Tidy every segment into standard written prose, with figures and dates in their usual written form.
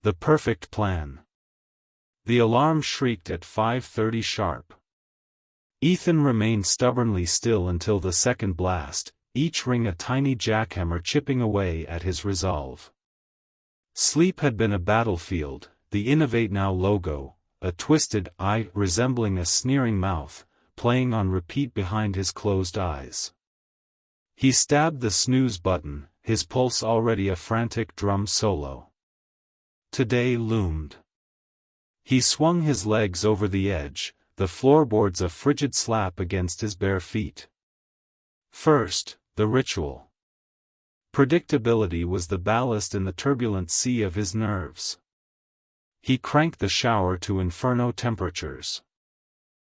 The perfect plan. The alarm shrieked at 5:30 sharp. Ethan remained stubbornly still until the second blast, each ring a tiny jackhammer chipping away at his resolve. Sleep had been a battlefield, the Innovate Now logo, a twisted eye resembling a sneering mouth, playing on repeat behind his closed eyes. He stabbed the snooze button, his pulse already a frantic drum solo. Today loomed. He swung his legs over the edge, the floorboards a frigid slap against his bare feet. First, the ritual. Predictability was the ballast in the turbulent sea of his nerves. He cranked the shower to inferno temperatures.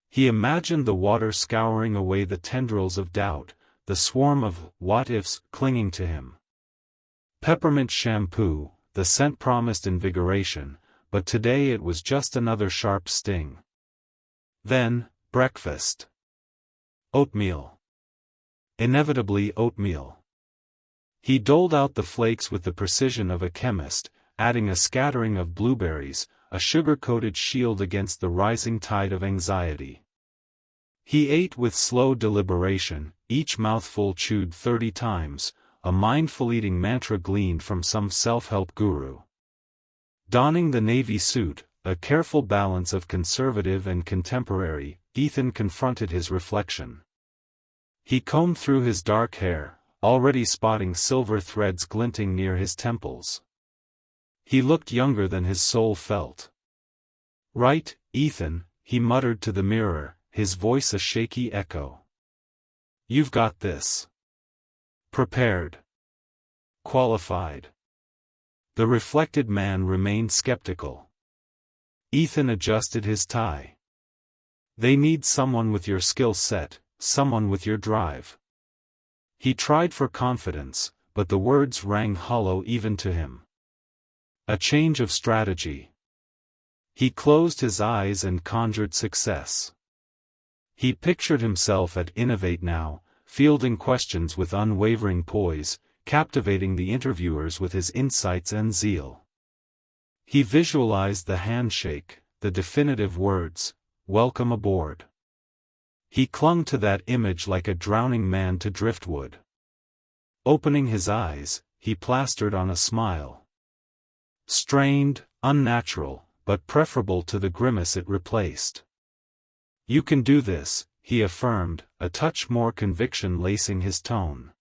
He imagined the water scouring away the tendrils of doubt, the swarm of what-ifs clinging to him. Peppermint shampoo, the scent promised invigoration, but today it was just another sharp sting. Then, breakfast. Oatmeal. Inevitably oatmeal. He doled out the flakes with the precision of a chemist, adding a scattering of blueberries, a sugar-coated shield against the rising tide of anxiety. He ate with slow deliberation, each mouthful chewed 30 times, a mindful eating mantra gleaned from some self-help guru. Donning the navy suit, a careful balance of conservative and contemporary, Ethan confronted his reflection. He combed through his dark hair, already spotting silver threads glinting near his temples. He looked younger than his soul felt. "Right, Ethan," he muttered to the mirror, his voice a shaky echo. "You've got this. Prepared. Qualified." The reflected man remained skeptical. Ethan adjusted his tie. "They need someone with your skill set, someone with your drive." He tried for confidence, but the words rang hollow even to him. A change of strategy. He closed his eyes and conjured success. He pictured himself at Innovate Now, fielding questions with unwavering poise, captivating the interviewers with his insights and zeal. He visualized the handshake, the definitive words, "Welcome aboard." He clung to that image like a drowning man to driftwood. Opening his eyes, he plastered on a smile. Strained, unnatural, but preferable to the grimace it replaced. "You can do this," he affirmed, a touch more conviction lacing his tone.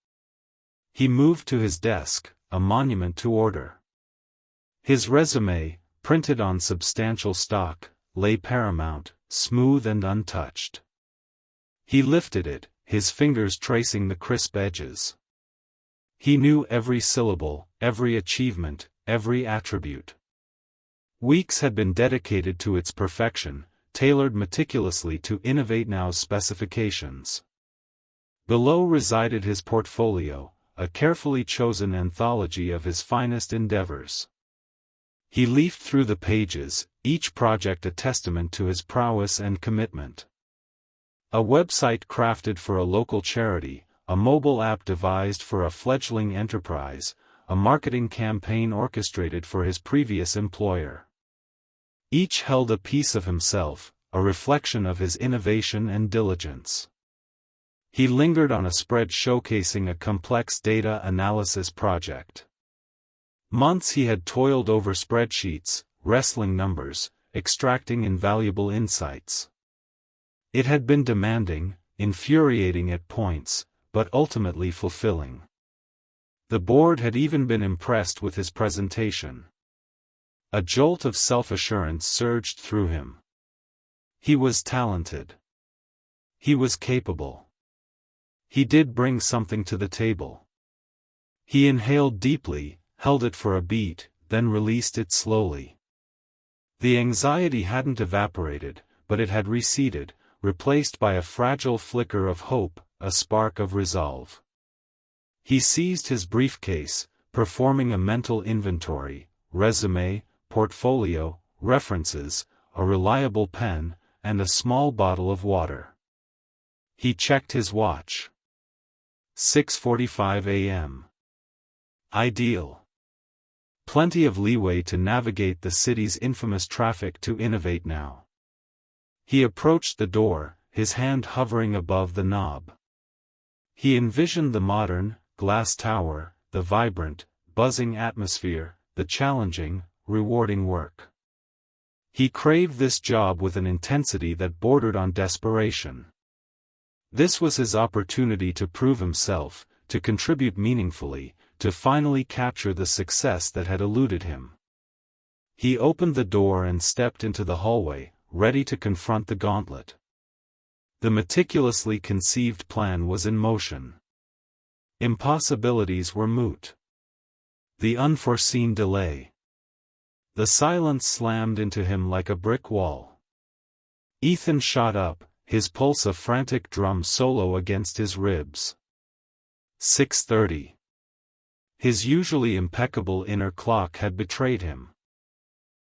He moved to his desk, a monument to order. His resume, printed on substantial stock, lay paramount, smooth and untouched. He lifted it, his fingers tracing the crisp edges. He knew every syllable, every achievement, every attribute. Weeks had been dedicated to its perfection, tailored meticulously to Innovate Now's specifications. Below resided his portfolio, a carefully chosen anthology of his finest endeavors. He leafed through the pages, each project a testament to his prowess and commitment. A website crafted for a local charity, a mobile app devised for a fledgling enterprise, a marketing campaign orchestrated for his previous employer. Each held a piece of himself, a reflection of his innovation and diligence. He lingered on a spread showcasing a complex data analysis project. Months he had toiled over spreadsheets, wrestling numbers, extracting invaluable insights. It had been demanding, infuriating at points, but ultimately fulfilling. The board had even been impressed with his presentation. A jolt of self-assurance surged through him. He was talented. He was capable. He did bring something to the table. He inhaled deeply, held it for a beat, then released it slowly. The anxiety hadn't evaporated, but it had receded, replaced by a fragile flicker of hope, a spark of resolve. He seized his briefcase, performing a mental inventory, resume, portfolio, references, a reliable pen, and a small bottle of water. He checked his watch. 6:45 a.m. Ideal. Plenty of leeway to navigate the city's infamous traffic to innovate now. He approached the door, his hand hovering above the knob. He envisioned the modern, glass tower, the vibrant, buzzing atmosphere, the challenging, rewarding work. He craved this job with an intensity that bordered on desperation. This was his opportunity to prove himself, to contribute meaningfully, to finally capture the success that had eluded him. He opened the door and stepped into the hallway, ready to confront the gauntlet. The meticulously conceived plan was in motion. Impossibilities were moot. The unforeseen delay. The silence slammed into him like a brick wall. Ethan shot up, his pulse a frantic drum solo against his ribs. 6:30. His usually impeccable inner clock had betrayed him.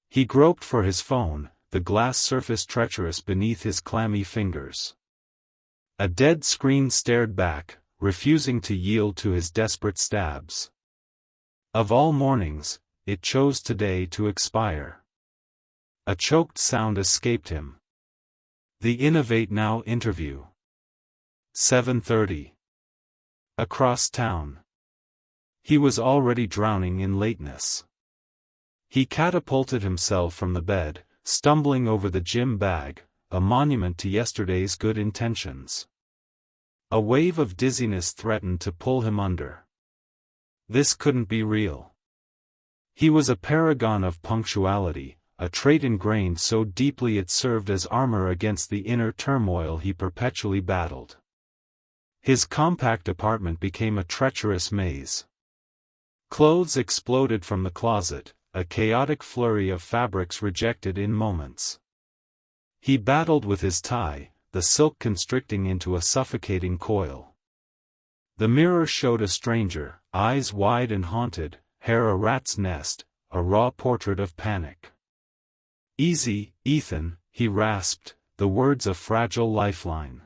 He groped for his phone, the glass surface treacherous beneath his clammy fingers. A dead screen stared back, refusing to yield to his desperate stabs. Of all mornings, it chose today to expire. A choked sound escaped him. The Innovate Now interview. 7:30. Across town. He was already drowning in lateness. He catapulted himself from the bed, stumbling over the gym bag, a monument to yesterday's good intentions. A wave of dizziness threatened to pull him under. This couldn't be real. He was a paragon of punctuality, a trait ingrained so deeply it served as armor against the inner turmoil he perpetually battled. His compact apartment became a treacherous maze. Clothes exploded from the closet, a chaotic flurry of fabrics rejected in moments. He battled with his tie, the silk constricting into a suffocating coil. The mirror showed a stranger, eyes wide and haunted, hair a rat's nest, a raw portrait of panic. "Easy, Ethan," he rasped, the words a fragile lifeline.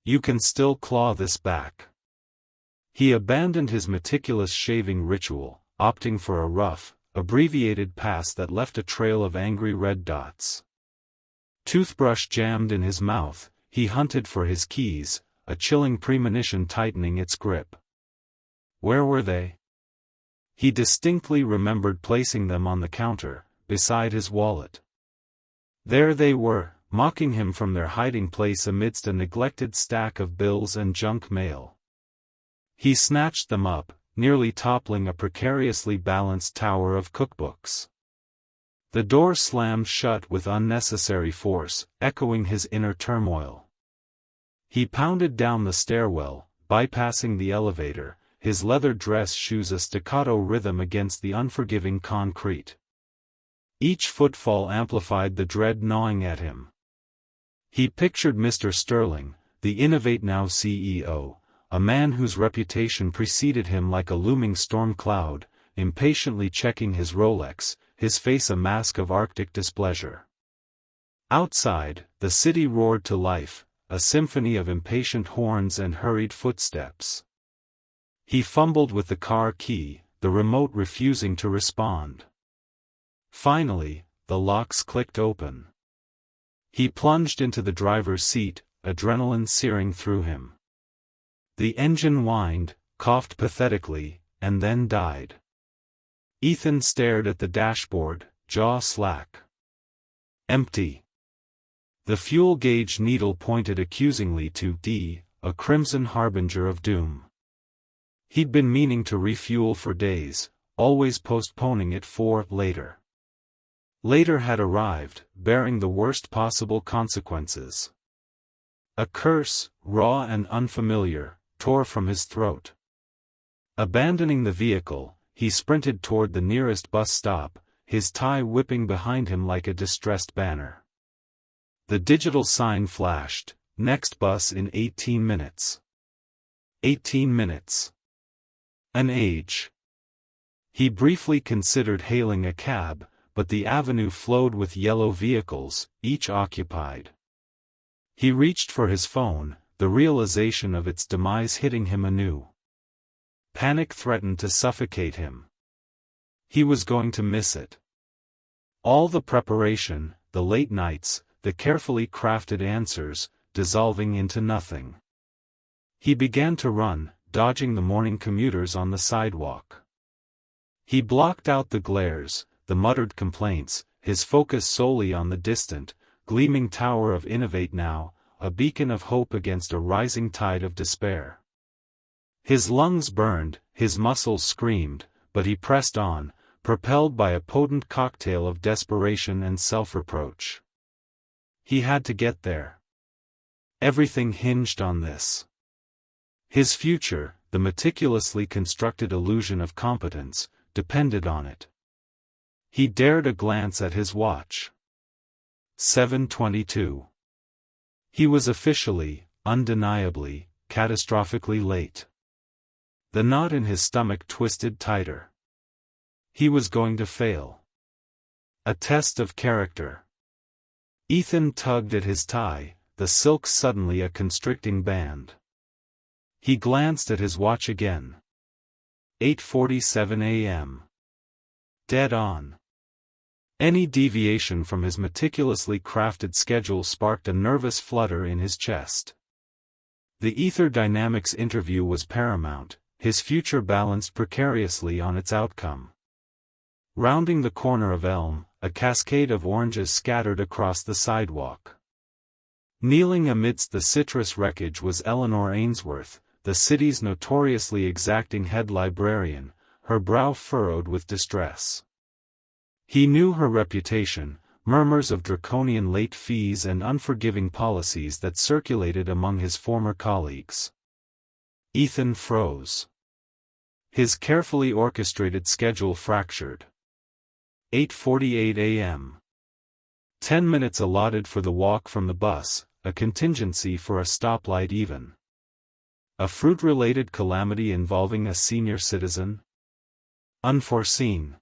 "You can still claw this back." He abandoned his meticulous shaving ritual, opting for a rough, abbreviated pass that left a trail of angry red dots. Toothbrush jammed in his mouth, he hunted for his keys, a chilling premonition tightening its grip. Where were they? He distinctly remembered placing them on the counter, beside his wallet. There they were, mocking him from their hiding place amidst a neglected stack of bills and junk mail. He snatched them up, nearly toppling a precariously balanced tower of cookbooks. The door slammed shut with unnecessary force, echoing his inner turmoil. He pounded down the stairwell, bypassing the elevator, his leather dress shoes a staccato rhythm against the unforgiving concrete. Each footfall amplified the dread gnawing at him. He pictured Mr. Sterling, the Innovate Now CEO, a man whose reputation preceded him like a looming storm cloud, impatiently checking his Rolex, his face a mask of Arctic displeasure. Outside, the city roared to life, a symphony of impatient horns and hurried footsteps. He fumbled with the car key, the remote refusing to respond. Finally, the locks clicked open. He plunged into the driver's seat, adrenaline searing through him. The engine whined, coughed pathetically, and then died. Ethan stared at the dashboard, jaw slack. Empty. The fuel gauge needle pointed accusingly to D, a crimson harbinger of doom. He'd been meaning to refuel for days, always postponing it for later. Later had arrived, bearing the worst possible consequences. A curse, raw and unfamiliar, tore from his throat. Abandoning the vehicle, he sprinted toward the nearest bus stop, his tie whipping behind him like a distressed banner. The digital sign flashed, next bus in 18 minutes. 18 minutes. An age. He briefly considered hailing a cab, but the avenue flowed with yellow vehicles, each occupied. He reached for his phone, the realization of its demise hitting him anew. Panic threatened to suffocate him. He was going to miss it. All the preparation, the late nights, the carefully crafted answers, dissolving into nothing. He began to run, dodging the morning commuters on the sidewalk. He blocked out the glares, the muttered complaints, his focus solely on the distant, gleaming tower of Innovate Now, a beacon of hope against a rising tide of despair. His lungs burned, his muscles screamed, but he pressed on, propelled by a potent cocktail of desperation and self-reproach. He had to get there. Everything hinged on this. His future, the meticulously constructed illusion of competence, depended on it. He dared a glance at his watch. 7:22. He was officially, undeniably, catastrophically late. The knot in his stomach twisted tighter. He was going to fail. A test of character. Ethan tugged at his tie, the silk suddenly a constricting band. He glanced at his watch again. 8:47 a.m. Dead on. Any deviation from his meticulously crafted schedule sparked a nervous flutter in his chest. The Ether Dynamics interview was paramount, his future balanced precariously on its outcome. Rounding the corner of Elm, a cascade of oranges scattered across the sidewalk. Kneeling amidst the citrus wreckage was Eleanor Ainsworth, the city's notoriously exacting head librarian, her brow furrowed with distress. He knew her reputation, murmurs of draconian late fees and unforgiving policies that circulated among his former colleagues. Ethan froze. His carefully orchestrated schedule fractured. 8:48 a.m. 10 minutes allotted for the walk from the bus, a contingency for a stoplight even. A fruit-related calamity involving a senior citizen? Unforeseen.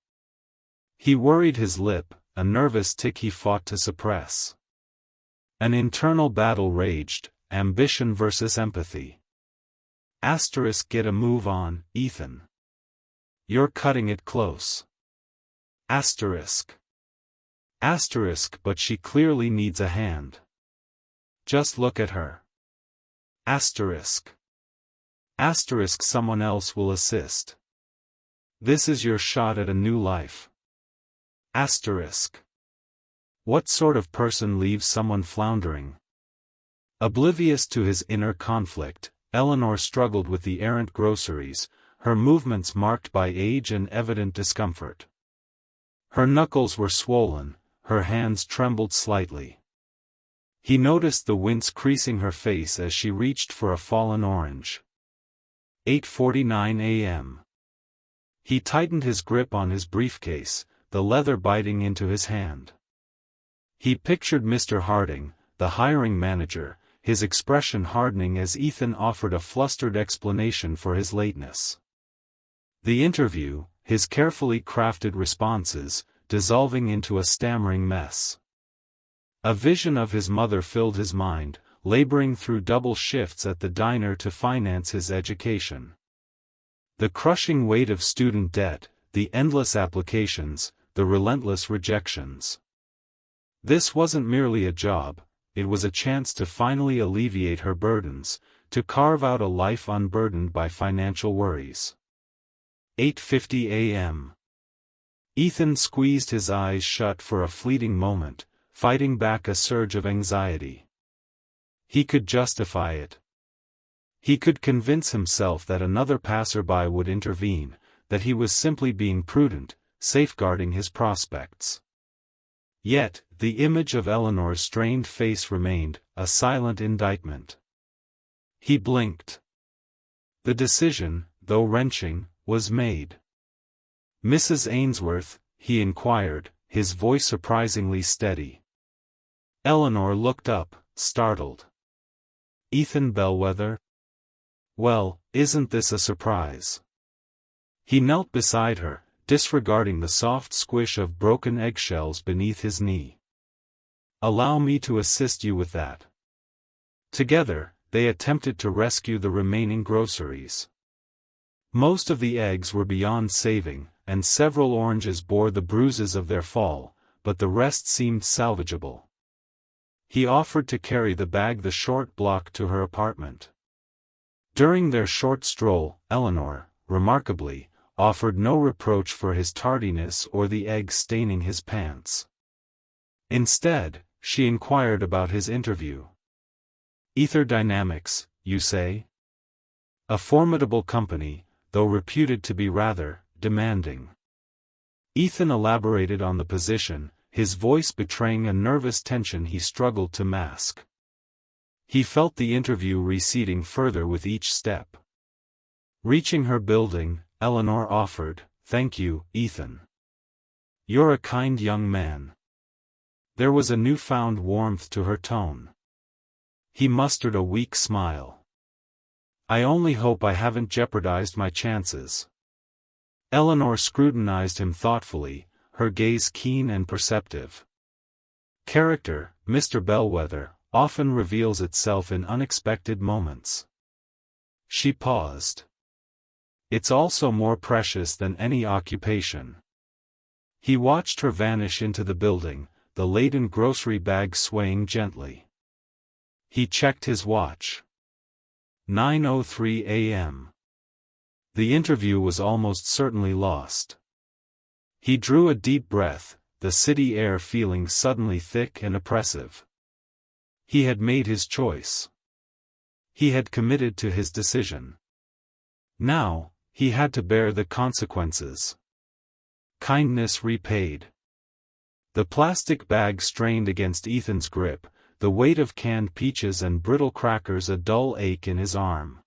He worried his lip, a nervous tic he fought to suppress. An internal battle raged, ambition versus empathy. Get a move on, Ethan. You're cutting it close. But she clearly needs a hand. Just look at her. Someone else will assist. This is your shot at a new life. What sort of person leaves someone floundering? Oblivious to his inner conflict, Eleanor struggled with the errant groceries, her movements marked by age and evident discomfort. Her knuckles were swollen, her hands trembled slightly. He noticed the wince creasing her face as she reached for a fallen orange. 8:49 a.m. He tightened his grip on his briefcase, the leather biting into his hand. He pictured Mr. Harding, the hiring manager, his expression hardening as Ethan offered a flustered explanation for his lateness. The interview, his carefully crafted responses, dissolving into a stammering mess. A vision of his mother filled his mind, laboring through double shifts at the diner to finance his education. The crushing weight of student debt, the endless applications, the relentless rejections. This wasn't merely a job, it was a chance to finally alleviate her burdens, to carve out a life unburdened by financial worries. 8:50 a.m. Ethan squeezed his eyes shut for a fleeting moment, fighting back a surge of anxiety. He could justify it. He could convince himself that another passerby would intervene, that he was simply being prudent, safeguarding his prospects. Yet, the image of Eleanor's strained face remained, a silent indictment. He blinked. The decision, though wrenching, was made. "Mrs. Ainsworth," he inquired, his voice surprisingly steady. Eleanor looked up, startled. "Ethan Bellwether? Well, isn't this a surprise?" He knelt beside her, disregarding the soft squish of broken eggshells beneath his knee. "Allow me to assist you with that." Together, they attempted to rescue the remaining groceries. Most of the eggs were beyond saving, and several oranges bore the bruises of their fall, but the rest seemed salvageable. He offered to carry the bag the short block to her apartment. During their short stroll, Eleanor, remarkably, offered no reproach for his tardiness or the egg staining his pants. Instead, she inquired about his interview. Ether Dynamics, you say? A formidable company, though reputed to be rather demanding. Ethan elaborated on the position, his voice betraying a nervous tension he struggled to mask. He felt the interview receding further with each step. Reaching her building, Eleanor offered, "Thank you, Ethan. You're a kind young man." There was a newfound warmth to her tone. He mustered a weak smile. "I only hope I haven't jeopardized my chances." Eleanor scrutinized him thoughtfully, her gaze keen and perceptive. Character, Mr. Bellwether, often reveals itself in unexpected moments. She paused. "It's also more precious than any occupation." He watched her vanish into the building, the laden grocery bag swaying gently. He checked his watch. 9:03 a.m. The interview was almost certainly lost. He drew a deep breath, the city air feeling suddenly thick and oppressive. He had made his choice. He had committed to his decision. Now, he had to bear the consequences. Kindness repaid. The plastic bag strained against Ethan's grip, the weight of canned peaches and brittle crackers a dull ache in his arm.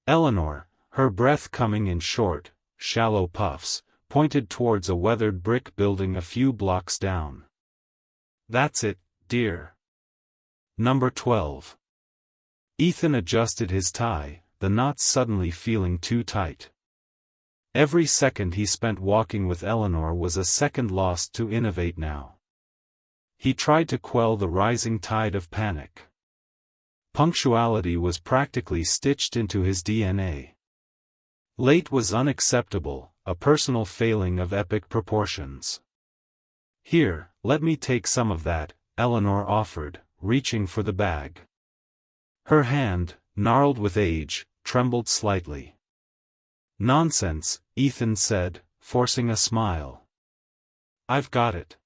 Eleanor, her breath coming in short, shallow puffs, pointed towards a weathered brick building a few blocks down. "That's it, dear. Number 12. Ethan adjusted his tie, the knots suddenly feeling too tight. Every second he spent walking with Eleanor was a second lost to innovate now. He tried to quell the rising tide of panic. Punctuality was practically stitched into his DNA. Late was unacceptable, a personal failing of epic proportions. "Here, let me take some of that," Eleanor offered, reaching for the bag. Her hand, gnarled with age, trembled slightly. "Nonsense," Ethan said, forcing a smile. "I've got it.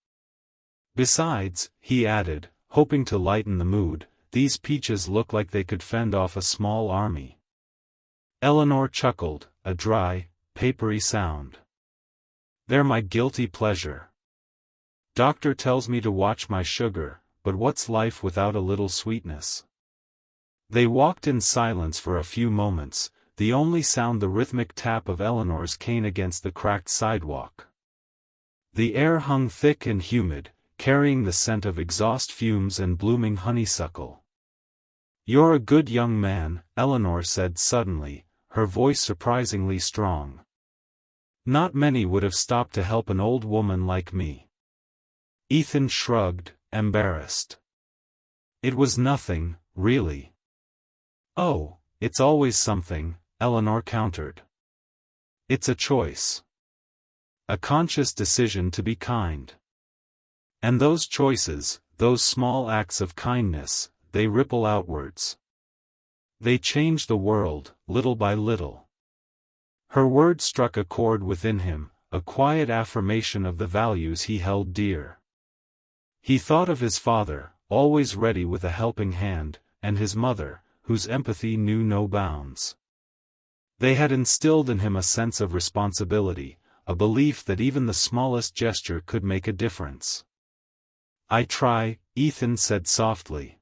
Besides," he added, hoping to lighten the mood, "these peaches look like they could fend off a small army." Eleanor chuckled, a dry, papery sound. "They're my guilty pleasure. Doctor tells me to watch my sugar, but what's life without a little sweetness?" They walked in silence for a few moments, the only sound the rhythmic tap of Eleanor's cane against the cracked sidewalk. The air hung thick and humid, carrying the scent of exhaust fumes and blooming honeysuckle. "You're a good young man," Eleanor said suddenly, her voice surprisingly strong. "Not many would have stopped to help an old woman like me." Ethan shrugged, embarrassed. "It was nothing, really." "Oh, it's always something," Eleanor countered. "It's a choice. A conscious decision to be kind. And those choices, those small acts of kindness, they ripple outwards. They change the world, little by little." Her words struck a chord within him, a quiet affirmation of the values he held dear. He thought of his father, always ready with a helping hand, and his mother, whose empathy knew no bounds. They had instilled in him a sense of responsibility, a belief that even the smallest gesture could make a difference. "I try," Ethan said softly.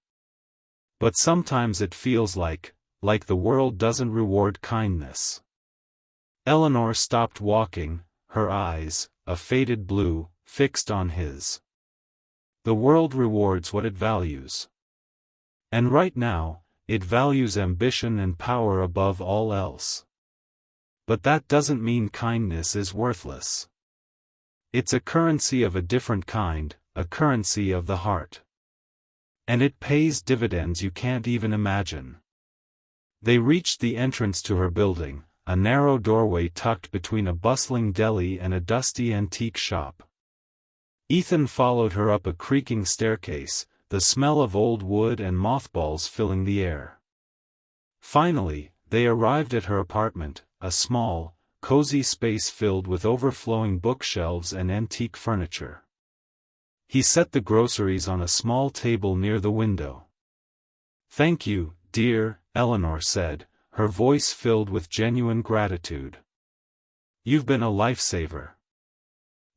"But sometimes it feels like the world doesn't reward kindness." Eleanor stopped walking, her eyes, a faded blue, fixed on his. "The world rewards what it values. And right now, it values ambition and power above all else. But that doesn't mean kindness is worthless. It's a currency of a different kind, a currency of the heart. And it pays dividends you can't even imagine." They reached the entrance to her building, a narrow doorway tucked between a bustling deli and a dusty antique shop. Ethan followed her up a creaking staircase, the smell of old wood and mothballs filling the air. Finally, they arrived at her apartment, a small, cozy space filled with overflowing bookshelves and antique furniture. He set the groceries on a small table near the window. "Thank you, dear," Eleanor said, her voice filled with genuine gratitude. "You've been a lifesaver.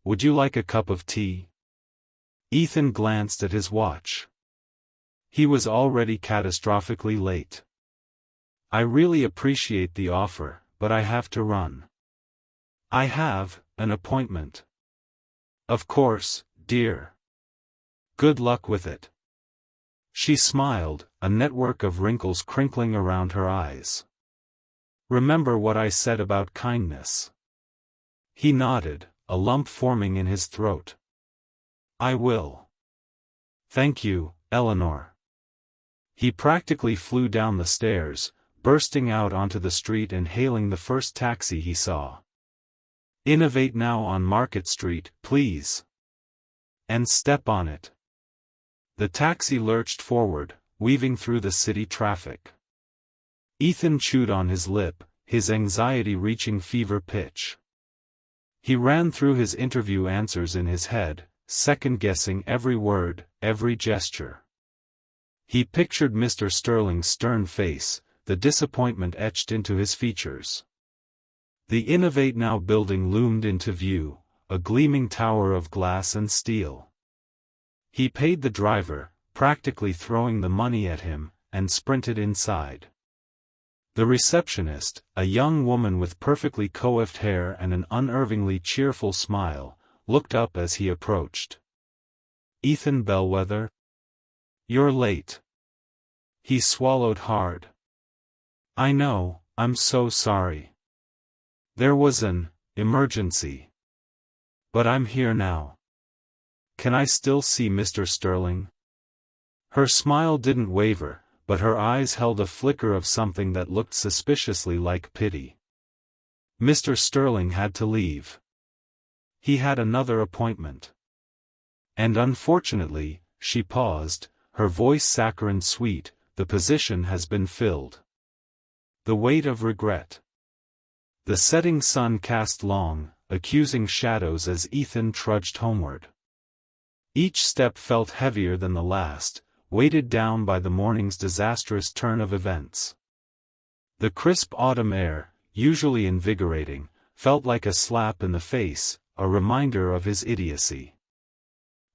Would you like a cup of tea?" Ethan glanced at his watch. He was already catastrophically late. "I really appreciate the offer, but I have to run. I have an appointment." "Of course, dear. Good luck with it." She smiled, a network of wrinkles crinkling around her eyes. "Remember what I said about kindness." He nodded, a lump forming in his throat. "I will. Thank you, Eleanor." He practically flew down the stairs, bursting out onto the street and hailing the first taxi he saw. "Innovate now on Market Street, please. And step on it." The taxi lurched forward, weaving through the city traffic. Ethan chewed on his lip, his anxiety reaching fever pitch. He ran through his interview answers in his head, second-guessing every word, every gesture. He pictured Mr. Sterling's stern face, the disappointment etched into his features. The Innovate Now building loomed into view, a gleaming tower of glass and steel. He paid the driver, practically throwing the money at him, and sprinted inside. The receptionist, a young woman with perfectly coiffed hair and an unervingly cheerful smile, looked up as he approached. "Ethan Bellwether? You're late." He swallowed hard. "I know, I'm so sorry. There was an emergency. But I'm here now. Can I still see Mr. Sterling?" Her smile didn't waver, but her eyes held a flicker of something that looked suspiciously like pity. Mr. Sterling had to leave. He had another appointment. And unfortunately, she paused, her voice saccharine sweet, the position has been filled. The weight of regret. The setting sun cast long, accusing shadows as Ethan trudged homeward. Each step felt heavier than the last, weighted down by the morning's disastrous turn of events. The crisp autumn air, usually invigorating, felt like a slap in the face, a reminder of his idiocy.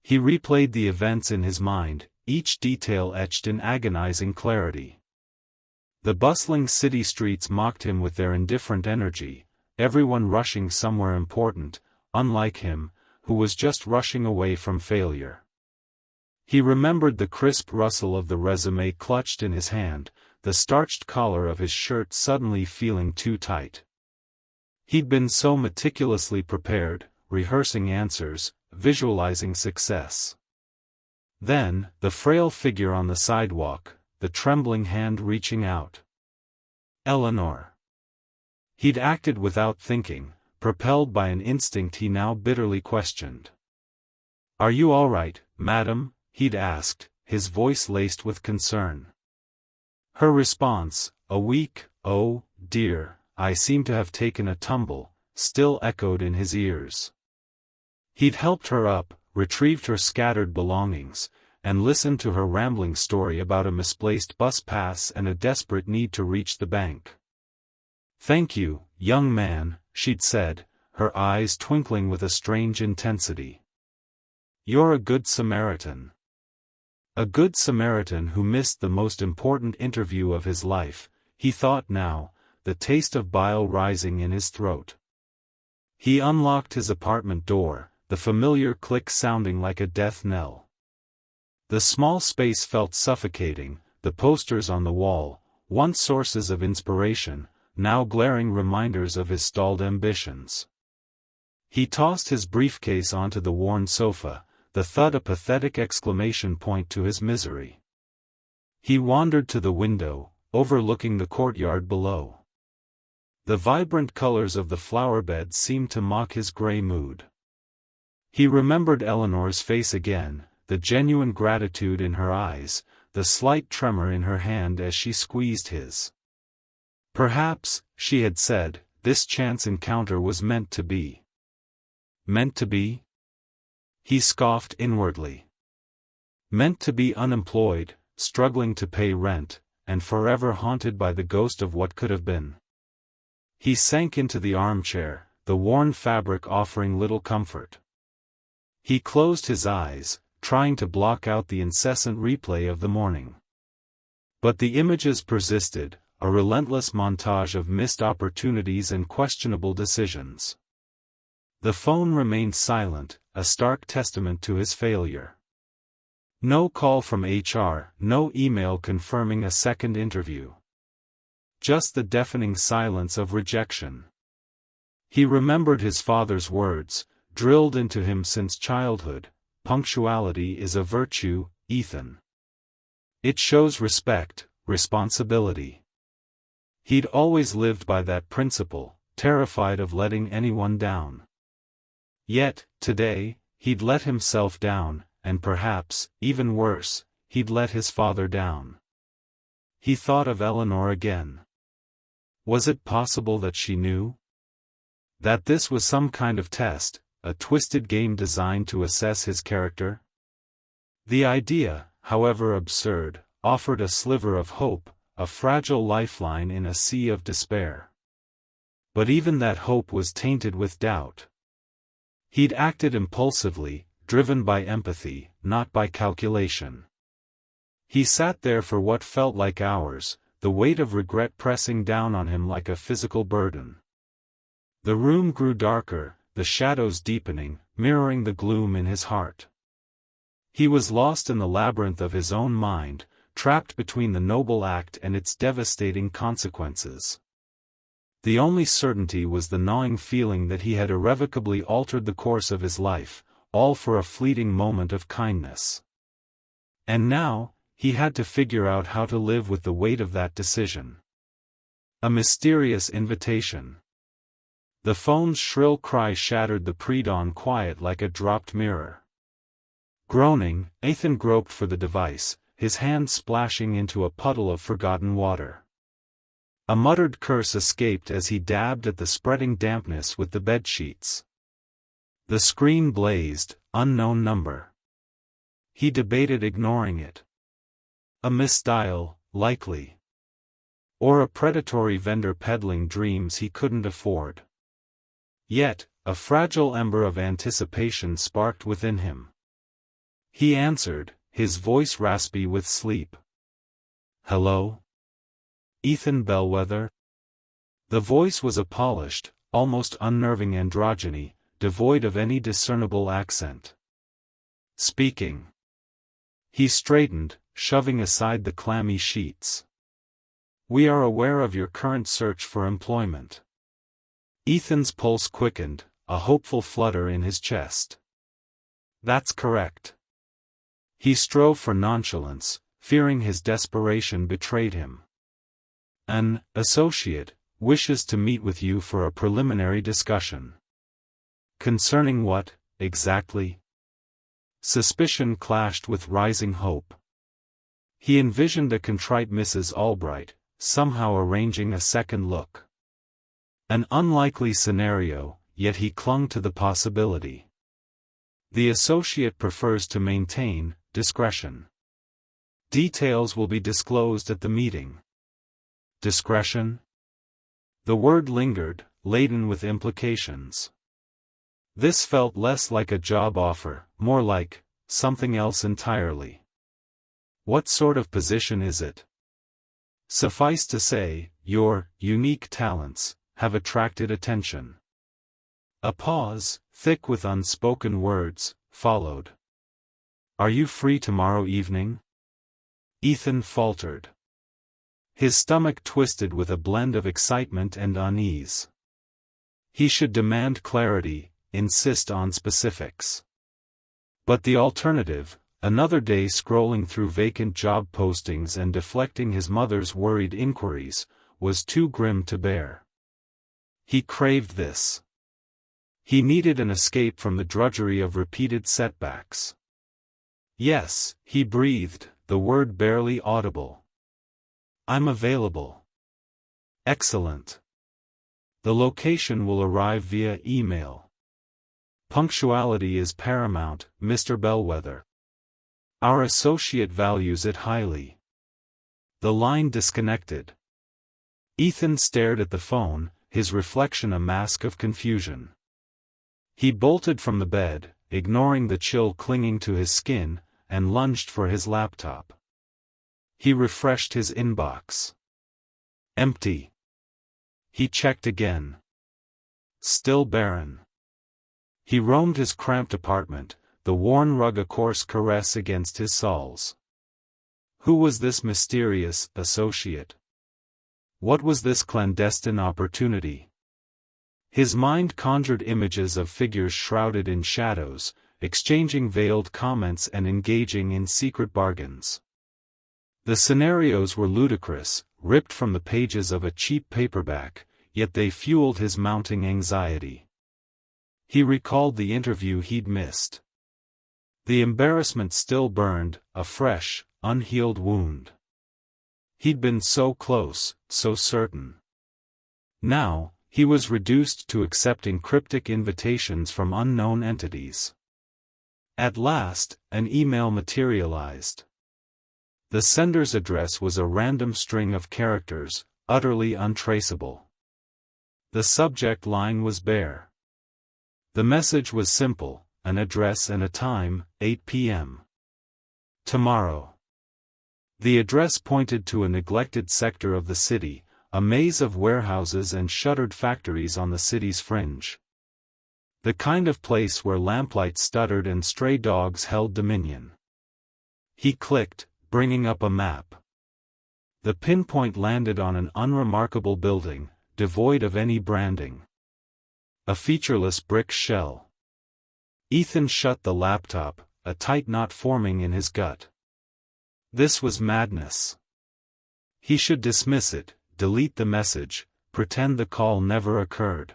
He replayed the events in his mind, each detail etched in agonizing clarity. The bustling city streets mocked him with their indifferent energy, everyone rushing somewhere important, unlike him, who was just rushing away from failure. He remembered the crisp rustle of the resume clutched in his hand, the starched collar of his shirt suddenly feeling too tight. He'd been so meticulously prepared, rehearsing answers, visualizing success. Then, the frail figure on the sidewalk, the trembling hand reaching out. Eleanor. He'd acted without thinking, propelled by an instinct he now bitterly questioned. "Are you all right, madam?" he'd asked, his voice laced with concern. Her response, a weak, "Oh, dear, I seem to have taken a tumble," still echoed in his ears. He'd helped her up, retrieved her scattered belongings, and listened to her rambling story about a misplaced bus pass and a desperate need to reach the bank. "Thank you, young man," she'd said, her eyes twinkling with a strange intensity. "You're a good Samaritan." A good Samaritan who missed the most important interview of his life, he thought now, the taste of bile rising in his throat. He unlocked his apartment door, the familiar click sounding like a death knell. The small space felt suffocating, the posters on the wall, once sources of inspiration, now glaring reminders of his stalled ambitions. He tossed his briefcase onto the worn sofa, the thud a pathetic exclamation point to his misery. He wandered to the window, overlooking the courtyard below. The vibrant colors of the flowerbed seemed to mock his gray mood. He remembered Eleanor's face again, the genuine gratitude in her eyes, the slight tremor in her hand as she squeezed his. Perhaps, she had said, this chance encounter was meant to be. Meant to be? He scoffed inwardly. Meant to be unemployed, struggling to pay rent, and forever haunted by the ghost of what could have been. He sank into the armchair, the worn fabric offering little comfort. He closed his eyes, trying to block out the incessant replay of the morning. But the images persisted, a relentless montage of missed opportunities and questionable decisions. The phone remained silent, a stark testament to his failure. No call from HR, no email confirming a second interview. Just the deafening silence of rejection. He remembered his father's words, drilled into him since childhood: punctuality is a virtue, Ethan. It shows respect, responsibility. He'd always lived by that principle, terrified of letting anyone down. Yet, today, he'd let himself down, and perhaps, even worse, he'd let his father down. He thought of Eleanor again. Was it possible that she knew? That this was some kind of test, a twisted game designed to assess his character? The idea, however absurd, offered a sliver of hope, a fragile lifeline in a sea of despair. But even that hope was tainted with doubt. He'd acted impulsively, driven by empathy, not by calculation. He sat there for what felt like hours, the weight of regret pressing down on him like a physical burden. The room grew darker, the shadows deepening, mirroring the gloom in his heart. He was lost in the labyrinth of his own mind, trapped between the noble act and its devastating consequences. The only certainty was the gnawing feeling that he had irrevocably altered the course of his life, all for a fleeting moment of kindness. And now, he had to figure out how to live with the weight of that decision. A mysterious invitation. The phone's shrill cry shattered the pre-dawn quiet like a dropped mirror. Groaning, Ethan groped for the device, his hand splashing into a puddle of forgotten water. A muttered curse escaped as he dabbed at the spreading dampness with the bedsheets. The screen blazed, unknown number. He debated ignoring it. A misdial, likely. Or a predatory vendor peddling dreams he couldn't afford. Yet, a fragile ember of anticipation sparked within him. He answered, his voice raspy with sleep. "Hello? Ethan Bellwether?" The voice was a polished, almost unnerving androgyny, devoid of any discernible accent. "Speaking." He straightened, shoving aside the clammy sheets. "We are aware of your current search for employment." Ethan's pulse quickened, a hopeful flutter in his chest. "That's correct." He strove for nonchalance, fearing his desperation betrayed him. "An associate wishes to meet with you for a preliminary discussion." "Concerning what, exactly?" Suspicion clashed with rising hope. He envisioned a contrite Mrs. Albright, somehow arranging a second look. An unlikely scenario, yet he clung to the possibility. "The associate prefers to maintain discretion. Details will be disclosed at the meeting." Discretion? The word lingered, laden with implications. This felt less like a job offer, more like something else entirely. "What sort of position is it?" "Suffice to say, your unique talents have attracted attention." A pause, thick with unspoken words, followed. "Are you free tomorrow evening?" Ethan faltered. His stomach twisted with a blend of excitement and unease. He should demand clarity, insist on specifics. But the alternative, another day scrolling through vacant job postings and deflecting his mother's worried inquiries, was too grim to bear. He craved this. He needed an escape from the drudgery of repeated setbacks. Yes, he breathed, the word barely audible. I'm available. Excellent. The location will arrive via email. Punctuality is paramount, Mr. Bellwether. Our associate values it highly. The line disconnected. Ethan stared at the phone, his reflection a mask of confusion. He bolted from the bed, ignoring the chill clinging to his skin, and lunged for his laptop. He refreshed his inbox. Empty. He checked again. Still barren. He roamed his cramped apartment, the worn rug a coarse caress against his soles. Who was this mysterious associate? What was this clandestine opportunity? His mind conjured images of figures shrouded in shadows, exchanging veiled comments and engaging in secret bargains. The scenarios were ludicrous, ripped from the pages of a cheap paperback, yet they fueled his mounting anxiety. He recalled the interview he'd missed. The embarrassment still burned, a fresh, unhealed wound. He'd been so close, so certain. Now, he was reduced to accepting cryptic invitations from unknown entities. At last, an email materialized. The sender's address was a random string of characters, utterly untraceable. The subject line was bare. The message was simple, an address and a time, 8 p.m. Tomorrow. The address pointed to a neglected sector of the city, a maze of warehouses and shuttered factories on the city's fringe. The kind of place where lamplight stuttered and stray dogs held dominion. He clicked, bringing up a map. The pinpoint landed on an unremarkable building, devoid of any branding. A featureless brick shell. Ethan shut the laptop, a tight knot forming in his gut. This was madness. He should dismiss it, delete the message, pretend the call never occurred.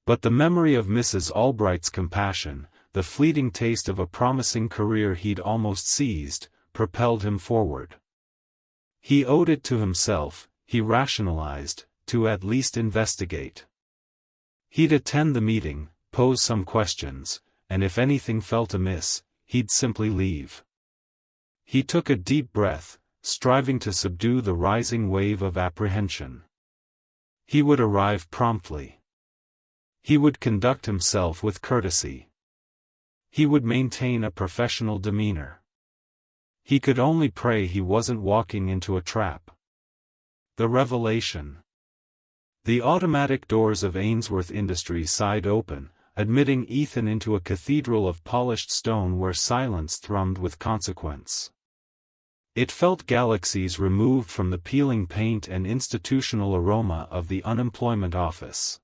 But the memory of Mrs. Albright's compassion, the fleeting taste of a promising career he'd almost seized, propelled him forward. He owed it to himself, he rationalized, to at least investigate. He'd attend the meeting, pose some questions, and if anything felt amiss, he'd simply leave. He took a deep breath, striving to subdue the rising wave of apprehension. He would arrive promptly. He would conduct himself with courtesy. He would maintain a professional demeanor. He could only pray he wasn't walking into a trap. The revelation. The automatic doors of Ainsworth Industries sighed open, admitting Ethan into a cathedral of polished stone where silence thrummed with consequence. It felt galaxies removed from the peeling paint and institutional aroma of the unemployment office.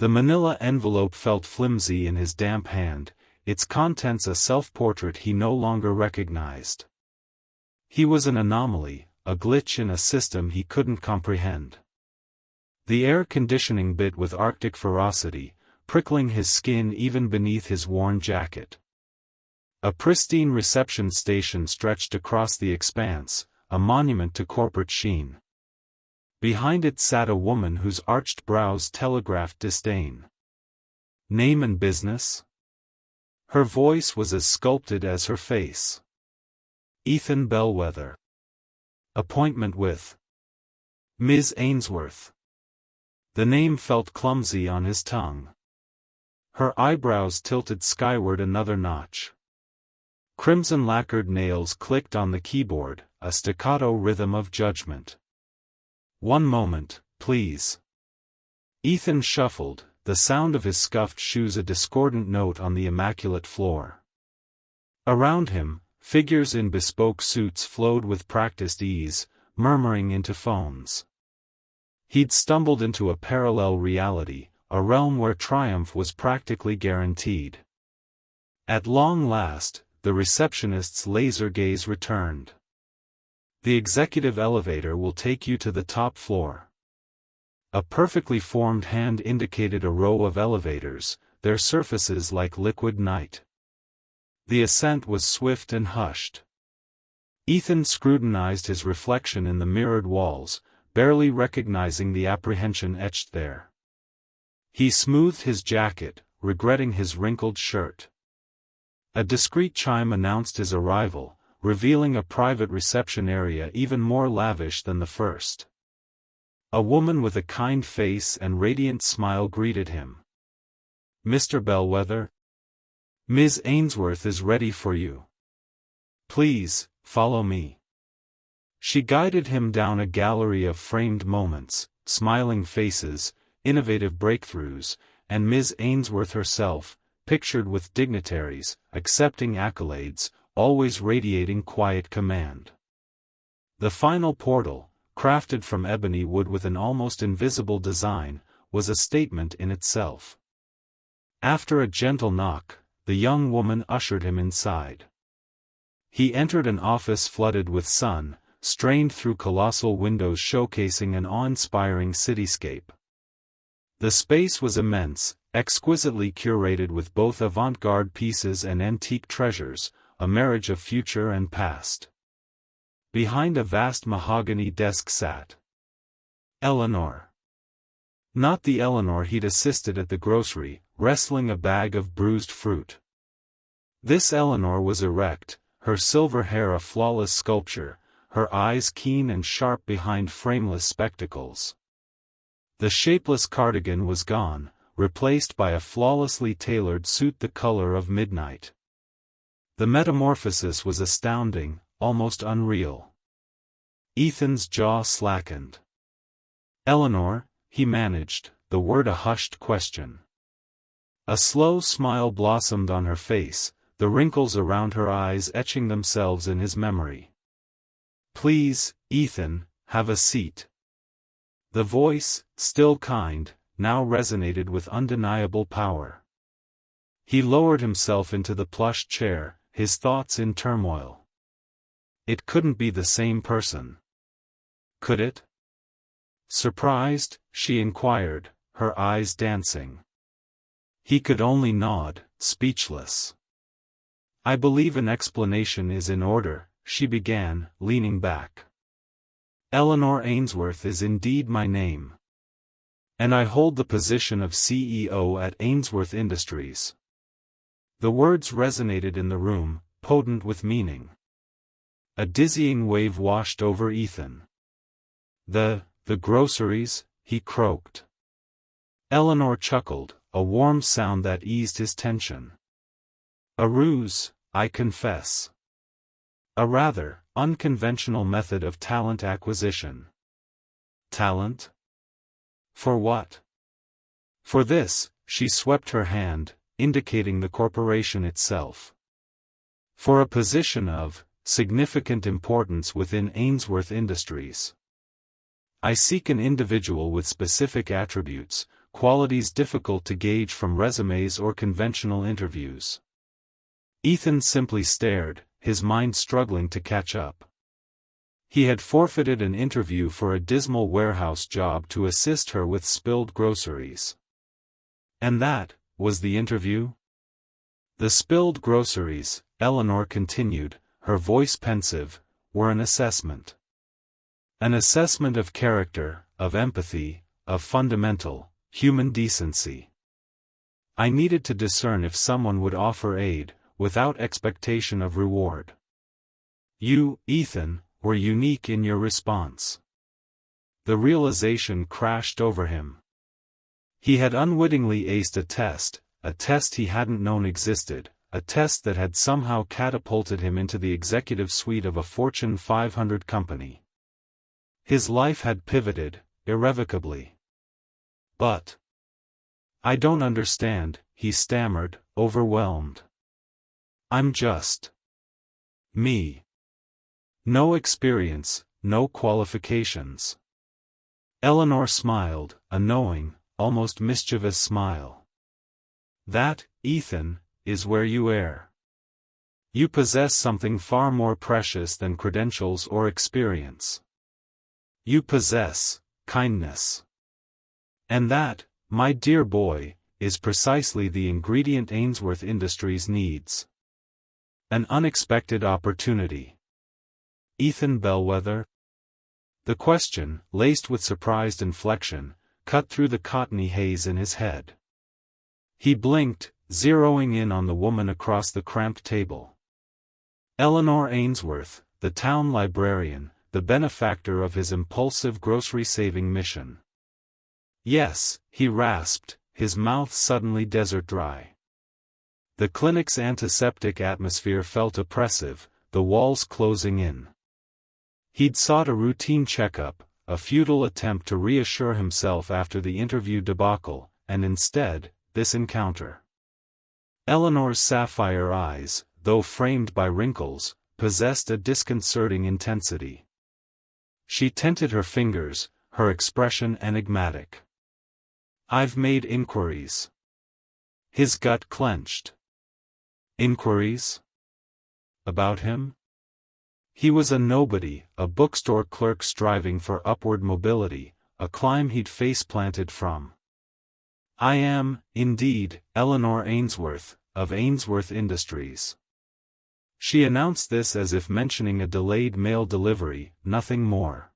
The manila envelope felt flimsy in his damp hand, its contents a self-portrait he no longer recognized. He was an anomaly, a glitch in a system he couldn't comprehend. The air conditioning bit with Arctic ferocity, prickling his skin even beneath his worn jacket. A pristine reception station stretched across the expanse, a monument to corporate sheen. Behind it sat a woman whose arched brows telegraphed disdain. Name and business? Her voice was as sculpted as her face. Ethan Bellwether. Appointment with Ms. Ainsworth. The name felt clumsy on his tongue. Her eyebrows tilted skyward another notch. Crimson lacquered nails clicked on the keyboard, a staccato rhythm of judgment. One moment, please. Ethan shuffled, the sound of his scuffed shoes a discordant note on the immaculate floor. Around him, figures in bespoke suits flowed with practiced ease, murmuring into phones. He'd stumbled into a parallel reality, a realm where triumph was practically guaranteed. At long last, the receptionist's laser gaze returned. The executive elevator will take you to the top floor. A perfectly formed hand indicated a row of elevators, their surfaces like liquid night. The ascent was swift and hushed. Ethan scrutinized his reflection in the mirrored walls, barely recognizing the apprehension etched there. He smoothed his jacket, regretting his wrinkled shirt. A discreet chime announced his arrival, revealing a private reception area even more lavish than the first. A woman with a kind face and radiant smile greeted him. "Mr. Bellwether? Ms. Ainsworth is ready for you. Please, follow me." She guided him down a gallery of framed moments, smiling faces, innovative breakthroughs, and Ms. Ainsworth herself, pictured with dignitaries, accepting accolades, always radiating quiet command. The final portal, crafted from ebony wood with an almost invisible design, was a statement in itself. After a gentle knock, the young woman ushered him inside. He entered an office flooded with sun, strained through colossal windows showcasing an awe-inspiring cityscape. The space was immense, exquisitely curated with both avant-garde pieces and antique treasures, a marriage of future and past. Behind a vast mahogany desk sat Eleanor. Not the Eleanor he'd assisted at the grocery, wrestling a bag of bruised fruit. This Eleanor was erect, her silver hair a flawless sculpture, her eyes keen and sharp behind frameless spectacles. The shapeless cardigan was gone, replaced by a flawlessly tailored suit the color of midnight. The metamorphosis was astounding, almost unreal. Ethan's jaw slackened. "Eleanor," he managed, the word a hushed question. A slow smile blossomed on her face, the wrinkles around her eyes etching themselves in his memory. "Please, Ethan, have a seat." The voice, still kind, now resonated with undeniable power. He lowered himself into the plush chair, his thoughts in turmoil. It couldn't be the same person. Could it? Surprised, she inquired, her eyes dancing. He could only nod, speechless. "I believe an explanation is in order," she began, leaning back. "Eleanor Ainsworth is indeed my name. And I hold the position of CEO at Ainsworth Industries." The words resonated in the room, potent with meaning. A dizzying wave washed over Ethan. The groceries," he croaked. Eleanor chuckled, a warm sound that eased his tension. "A ruse, I confess. A rather unconventional method of talent acquisition." "Talent? For what?" "For this," she swept her hand, indicating the corporation itself. "For a position of significant importance within Ainsworth Industries. I seek an individual with specific attributes, qualities difficult to gauge from resumes or conventional interviews." Ethan simply stared, his mind struggling to catch up. He had forfeited an interview for a dismal warehouse job to assist her with spilled groceries. And that was the interview? The spilled groceries, Eleanor continued, her voice pensive, were an assessment. An assessment of character, of empathy, of fundamental, human decency. I needed to discern if someone would offer aid, without expectation of reward. You, Ethan, were unique in your response. The realization crashed over him. He had unwittingly aced a test he hadn't known existed, a test that had somehow catapulted him into the executive suite of a Fortune 500 company. His life had pivoted, irrevocably. "But I don't understand," he stammered, overwhelmed. "I'm just me. No experience, no qualifications." Eleanor smiled, a knowing, almost mischievous smile. "That, Ethan, is where you err. You possess something far more precious than credentials or experience. You possess kindness. And that, my dear boy, is precisely the ingredient Ainsworth Industries needs. An unexpected opportunity. Ethan Bellwether? The question, laced with surprised inflection, cut through the cottony haze in his head. He blinked, zeroing in on the woman across the cramped table. Eleanor Ainsworth, the town librarian, the benefactor of his impulsive grocery-saving mission. Yes, he rasped, his mouth suddenly desert dry. The clinic's antiseptic atmosphere felt oppressive, the walls closing in. He'd sought a routine checkup, a futile attempt to reassure himself after the interview debacle, and instead, this encounter. Eleanor's sapphire eyes, though framed by wrinkles, possessed a disconcerting intensity. She tented her fingers, her expression enigmatic. "I've made inquiries." His gut clenched. Inquiries? About him? He was a nobody, a bookstore clerk striving for upward mobility, a climb he'd face-planted from. "I am, indeed, Eleanor Ainsworth, of Ainsworth Industries." She announced this as if mentioning a delayed mail delivery, nothing more.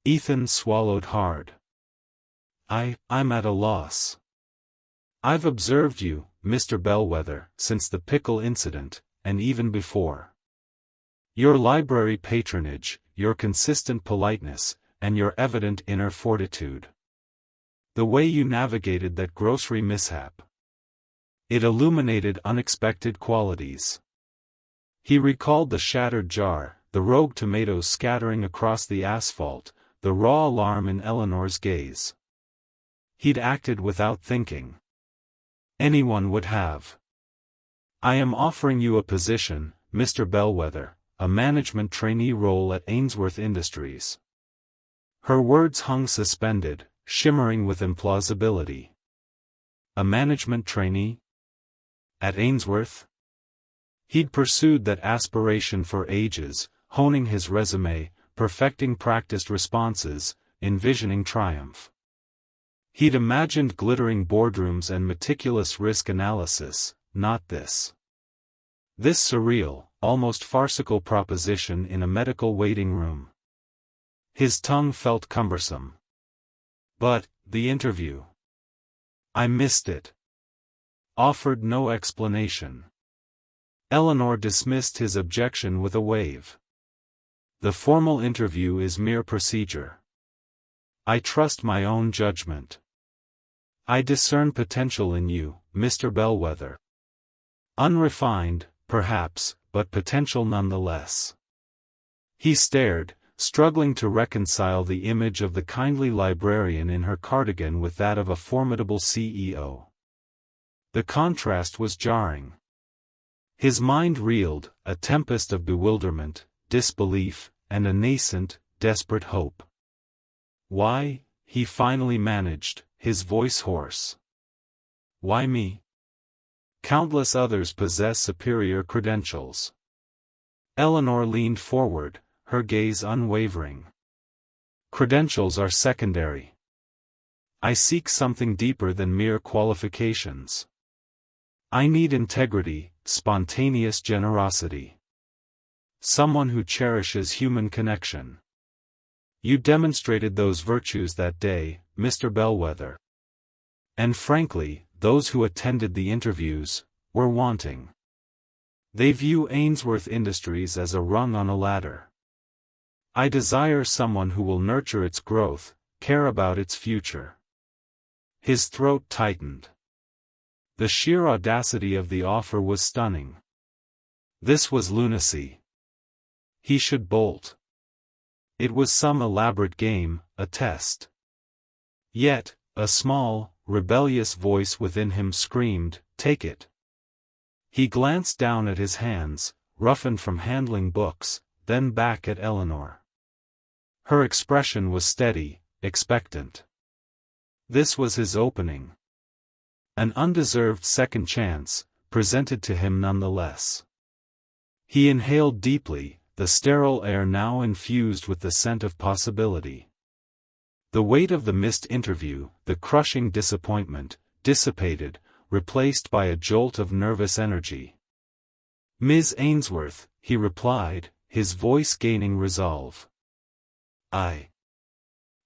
Ethan swallowed hard. I'm at a loss. I've observed you, Mr. Bellwether, since the pickle incident, and even before. Your library patronage, your consistent politeness, and your evident inner fortitude. The way you navigated that grocery mishap. It illuminated unexpected qualities. He recalled the shattered jar, the rogue tomatoes scattering across the asphalt, the raw alarm in Eleanor's gaze. He'd acted without thinking. Anyone would have. "I am offering you a position, Mr. Bellwether, a management trainee role at Ainsworth Industries." Her words hung suspended, shimmering with implausibility. A management trainee? At Ainsworth? He'd pursued that aspiration for ages, honing his resume, perfecting practiced responses, envisioning triumph. He'd imagined glittering boardrooms and meticulous risk analysis, not this. This surreal, almost farcical proposition in a medical waiting room. His tongue felt cumbersome. But, the interview. "I missed it." Offered no explanation. Eleanor dismissed his objection with a wave. "The formal interview is mere procedure. I trust my own judgment. I discern potential in you, Mr. Bellwether. Unrefined, perhaps, but potential nonetheless." He stared, struggling to reconcile the image of the kindly librarian in her cardigan with that of a formidable CEO. The contrast was jarring. His mind reeled, a tempest of bewilderment, disbelief, and a nascent, desperate hope. "Why," he finally managed, his voice hoarse. "Why me? Countless others possess superior credentials." Eleanor leaned forward, her gaze unwavering. "Credentials are secondary. I seek something deeper than mere qualifications. I need integrity, spontaneous generosity. Someone who cherishes human connection. You demonstrated those virtues that day, Mr. Bellwether. And frankly, those who attended the interviews were wanting. They view Ainsworth Industries as a rung on a ladder. I desire someone who will nurture its growth, care about its future." His throat tightened. The sheer audacity of the offer was stunning. This was lunacy. He should bolt. It was some elaborate game, a test. Yet, a small, rebellious voice within him screamed, "Take it." He glanced down at his hands, roughened from handling books, then back at Eleanor. Her expression was steady, expectant. This was his opening. An undeserved second chance, presented to him nonetheless. He inhaled deeply, the sterile air now infused with the scent of possibility. The weight of the missed interview, the crushing disappointment, dissipated, replaced by a jolt of nervous energy. "Ms. Ainsworth," he replied, his voice gaining resolve. I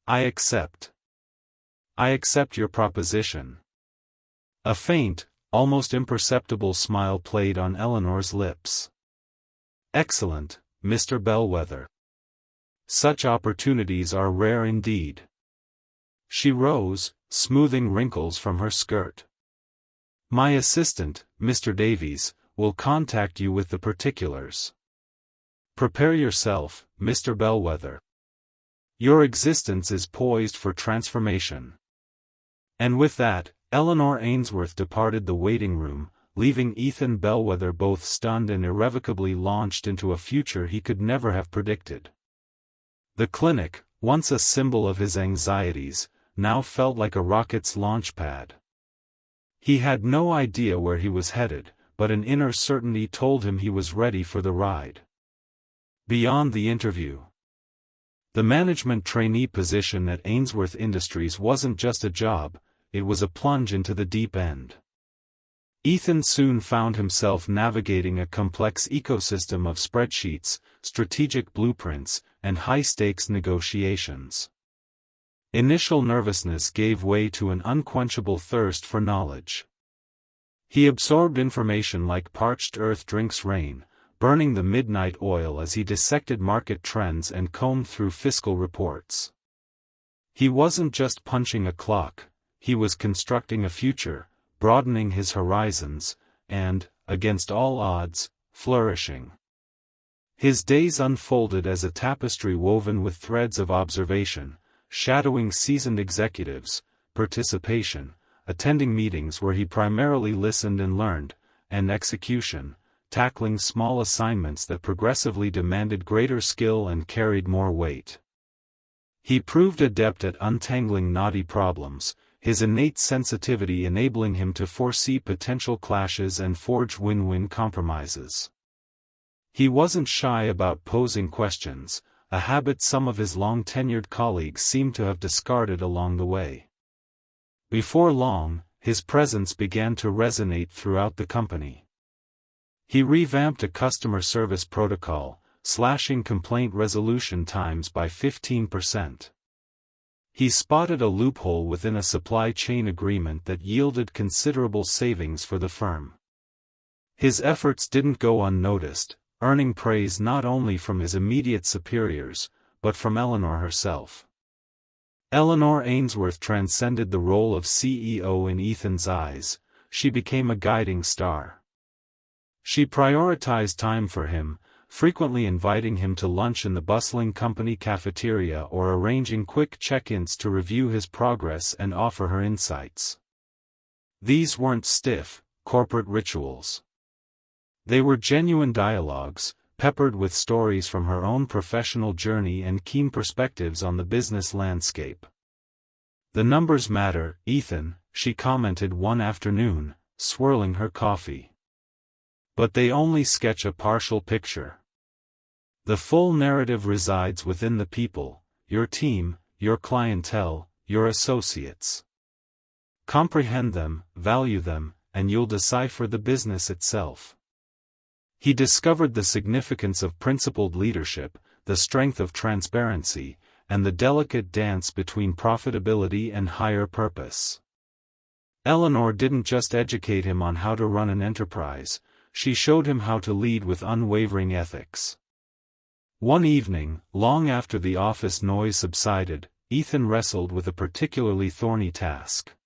accept. I accept your proposition." A faint, almost imperceptible smile played on Eleanor's lips. "Excellent, Mr. Bellwether. Such opportunities are rare indeed." She rose, smoothing wrinkles from her skirt. "My assistant, Mr. Davies, will contact you with the particulars. Prepare yourself, Mr. Bellwether. Your existence is poised for transformation." And with that, Eleanor Ainsworth departed the waiting room, leaving Ethan Bellwether both stunned and irrevocably launched into a future he could never have predicted. The clinic, once a symbol of his anxieties, now felt like a rocket's launch pad. He had no idea where he was headed, but an inner certainty told him he was ready for the ride. Beyond the interview. The management trainee position at Ainsworth Industries wasn't just a job, it was a plunge into the deep end. Ethan soon found himself navigating a complex ecosystem of spreadsheets, strategic blueprints, and high-stakes negotiations. Initial nervousness gave way to an unquenchable thirst for knowledge. He absorbed information like parched earth drinks rain, burning the midnight oil as he dissected market trends and combed through fiscal reports. He wasn't just punching a clock, he was constructing a future, broadening his horizons, and, against all odds, flourishing. His days unfolded as a tapestry woven with threads of observation, shadowing seasoned executives, participation, attending meetings where he primarily listened and learned, and execution, tackling small assignments that progressively demanded greater skill and carried more weight. He proved adept at untangling knotty problems, his innate sensitivity enabling him to foresee potential clashes and forge win-win compromises. He wasn't shy about posing questions, a habit some of his long-tenured colleagues seemed to have discarded along the way. Before long, his presence began to resonate throughout the company. He revamped a customer service protocol, slashing complaint resolution times by 15%. He spotted a loophole within a supply chain agreement that yielded considerable savings for the firm. His efforts didn't go unnoticed, earning praise not only from his immediate superiors, but from Eleanor herself. Eleanor Ainsworth transcended the role of CEO in Ethan's eyes, she became a guiding star. She prioritized time for him, frequently inviting him to lunch in the bustling company cafeteria or arranging quick check-ins to review his progress and offer her insights. These weren't stiff, corporate rituals. They were genuine dialogues, peppered with stories from her own professional journey and keen perspectives on the business landscape. "The numbers matter, Ethan," she commented one afternoon, swirling her coffee. "But they only sketch a partial picture. The full narrative resides within the people, your team, your clientele, your associates. Comprehend them, value them, and you'll decipher the business itself." He discovered the significance of principled leadership, the strength of transparency, and the delicate dance between profitability and higher purpose. Eleanor didn't just educate him on how to run an enterprise, she showed him how to lead with unwavering ethics. One evening, long after the office noise subsided, Ethan wrestled with a particularly thorny task.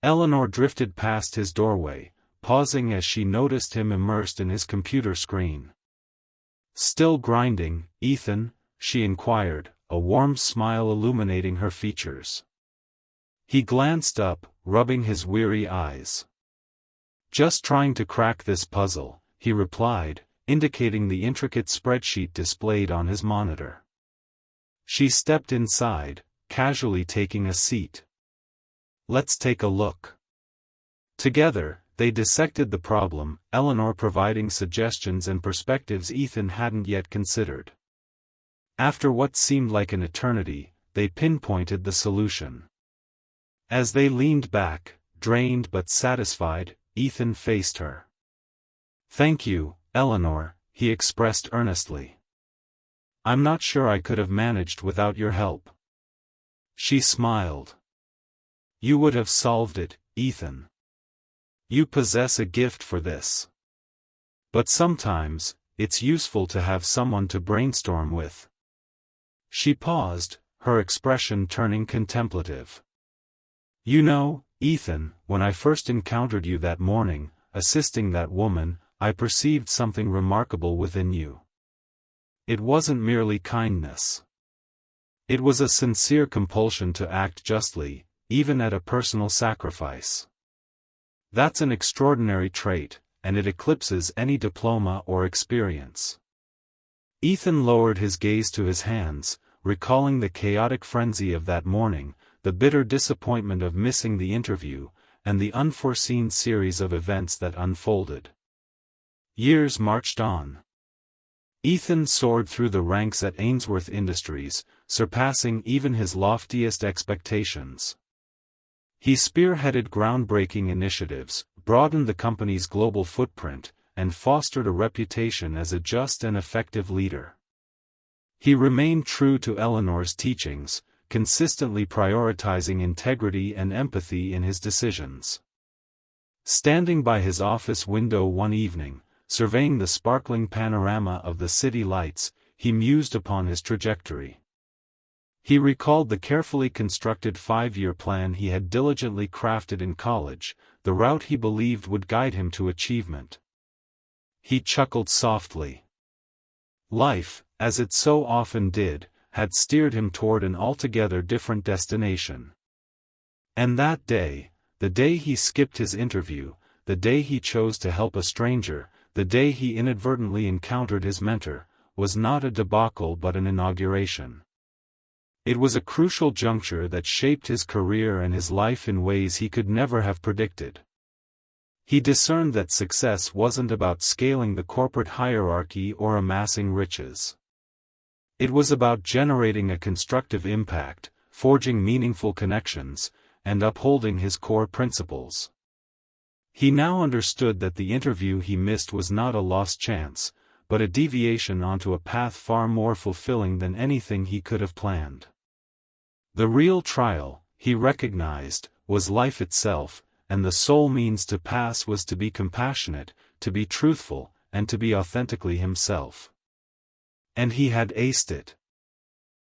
Eleanor drifted past his doorway, pausing as she noticed him immersed in his computer screen. "Still grinding, Ethan?" she inquired, a warm smile illuminating her features. He glanced up, rubbing his weary eyes. "Just trying to crack this puzzle," he replied, indicating the intricate spreadsheet displayed on his monitor. She stepped inside, casually taking a seat. "Let's take a look." Together, they dissected the problem, Eleanor providing suggestions and perspectives Ethan hadn't yet considered. After what seemed like an eternity, they pinpointed the solution. As they leaned back, drained but satisfied, Ethan faced her. "Thank you, Eleanor," he expressed earnestly. "I'm not sure I could have managed without your help." She smiled. "You would have solved it, Ethan. You possess a gift for this. But sometimes, it's useful to have someone to brainstorm with." She paused, her expression turning contemplative. "You know, Ethan, when I first encountered you that morning, assisting that woman, I perceived something remarkable within you. It wasn't merely kindness. It was a sincere compulsion to act justly, even at a personal sacrifice. That's an extraordinary trait, and it eclipses any diploma or experience." Ethan lowered his gaze to his hands, recalling the chaotic frenzy of that morning, the bitter disappointment of missing the interview, and the unforeseen series of events that unfolded. Years marched on. Ethan soared through the ranks at Ainsworth Industries, surpassing even his loftiest expectations. He spearheaded groundbreaking initiatives, broadened the company's global footprint, and fostered a reputation as a just and effective leader. He remained true to Eleanor's teachings, consistently prioritizing integrity and empathy in his decisions. Standing by his office window one evening, surveying the sparkling panorama of the city lights, he mused upon his trajectory. He recalled the carefully constructed 5-year plan he had diligently crafted in college, the route he believed would guide him to achievement. He chuckled softly. Life, as it so often did, had steered him toward an altogether different destination. And that day, the day he skipped his interview, the day he chose to help a stranger, the day he inadvertently encountered his mentor, was not a debacle but an inauguration. It was a crucial juncture that shaped his career and his life in ways he could never have predicted. He discerned that success wasn't about scaling the corporate hierarchy or amassing riches. It was about generating a constructive impact, forging meaningful connections, and upholding his core principles. He now understood that the interview he missed was not a lost chance, but a deviation onto a path far more fulfilling than anything he could have planned. The real trial, he recognized, was life itself, and the sole means to pass was to be compassionate, to be truthful, and to be authentically himself. And he had aced it.